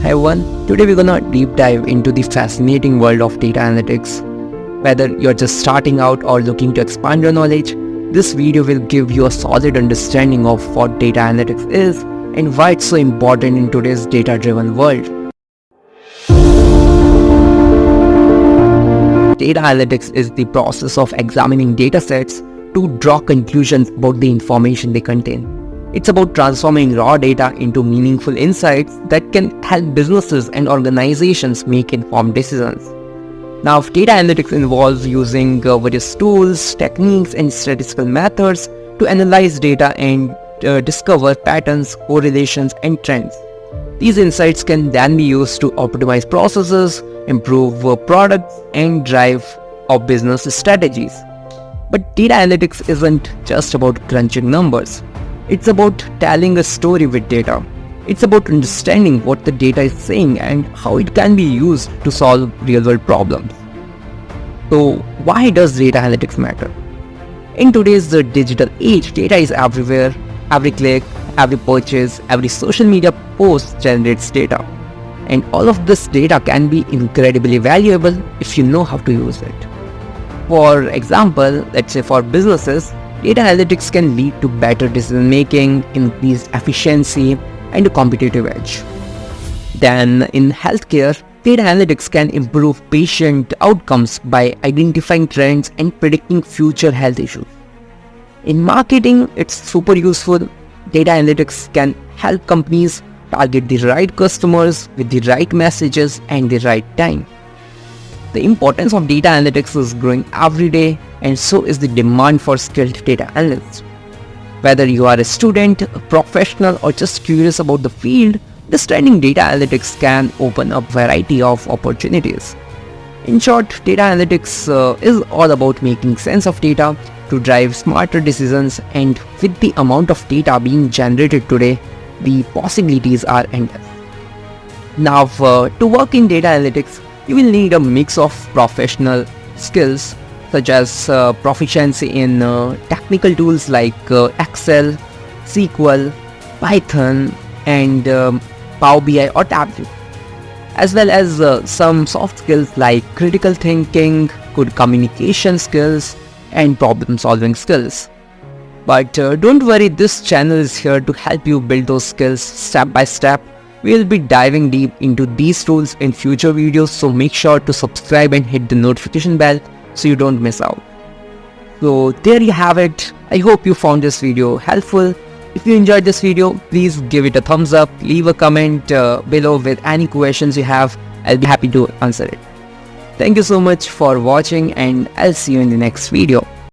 Hi everyone, today we're gonna deep dive into the fascinating world of data analytics. Whether you're just starting out or looking to expand your knowledge, this video will give you a solid understanding of what data analytics is and why it's so important in today's data-driven world. Data analytics is the process of examining datasets to draw conclusions about the information they contain. It's about transforming raw data into meaningful insights that can help businesses and organizations make informed decisions. Now, data analytics involves using various tools, techniques, and statistical methods to analyze data and discover patterns, correlations, and trends. These insights can then be used to optimize processes, improve products, and drive business strategies. But data analytics isn't just about crunching numbers. It's about telling a story with data. It's about understanding what the data is saying and how it can be used to solve real-world problems. So, why does data analytics matter? In today's digital age, data is everywhere. Every click, every purchase, every social media post generates data. And all of this data can be incredibly valuable if you know how to use it. For example, let's say for businesses, data analytics can lead to better decision making, increased efficiency, and a competitive edge. Then in healthcare, data analytics can improve patient outcomes by identifying trends and predicting future health issues. In marketing, it's super useful. Data analytics can help companies target the right customers with the right messages and the right time. The importance of data analytics is growing every day, and so is the demand for skilled data analysts. Whether you are a student, a professional, or just curious about the field, understanding data analytics can open up a variety of opportunities. In short, data analytics is all about making sense of data to drive smarter decisions, and with the amount of data being generated today, the possibilities are endless. Now, to work in data analytics, you will need a mix of professional skills such as proficiency in technical tools like Excel, SQL, Python, and Power BI or Tableau, as well as some soft skills like critical thinking, good communication skills, and problem solving skills. But don't worry, this channel is here to help you build those skills step by step. We'll be diving deep into these tools in future videos, so make sure to subscribe and hit the notification bell so you don't miss out. So there you have it. I hope you found this video helpful. If you enjoyed this video, please give it a thumbs up, leave a comment below with any questions you have. I'll be happy to answer it. Thank you so much for watching, and I'll see you in the next video.